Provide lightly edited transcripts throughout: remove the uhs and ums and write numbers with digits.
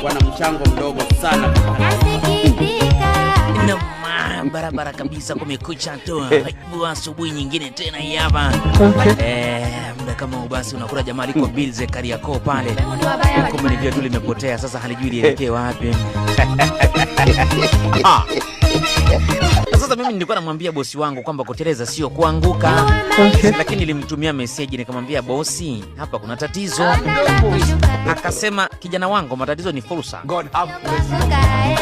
wana mchango mdogo sana. Barabara kabisa, kumekucha tu. Asubuhi nyingine tena hii hapa. Muda kama basi unakula jamaa liko Bilze Kariakoo pale. Kumbe ni vile tu limepotea, sasa halijui lielekee wapi. Sasa mimi nilikuwa namwambia bosi wangu kwamba kuteleza sio kuanguka. Lakini nilimtumia message nikamwambia bosi, hapa kuna tatizo. Akasema kijana wangu, matatizo ni fursa.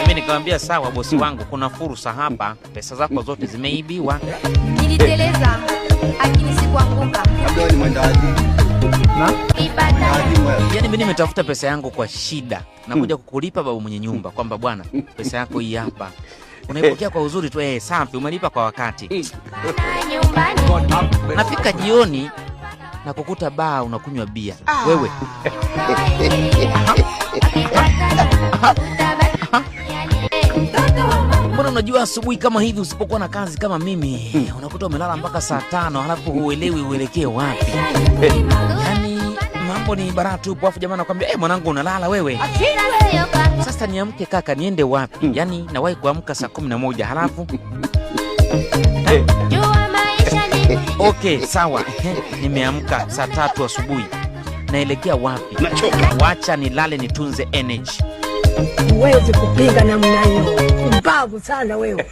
Mimi nikamwambia sawa bosi wangu, kuna fursa hapa, pesa zako zote zimeibiwa. Niliteleza lakini sikuanguka. Yaani mimi nimetafuta pesa yangu kwa shida. Nakuja kukulipa babu mwenye nyumba kwamba bwana, pesa yako hii hapa. Unaipokea kwa uzuri tu, safi, umelipa kwa wakati. Nafika jioni na kukuta baa unakunywa bia. Wewe. Mbona unajua asubuhi kama hivi usipokuwa na kazi kama mimi, unakuta umelala mpaka saa 5 halafu huelewi uelekee wapi. Yaani mambo ni baratu tu, afu jamaa anakuambia mwanangu unalala wewe. Sasa niamke kaka, niende wapi? Yaani nawahi kuamka saa 11 halafu okay, sawa. Nimeamka saa 3 asubuhi. Naelekea wapi? Wacha nilale nitunze energy. Huwezi kupinga namna hiyo. Mbavu sana wewe.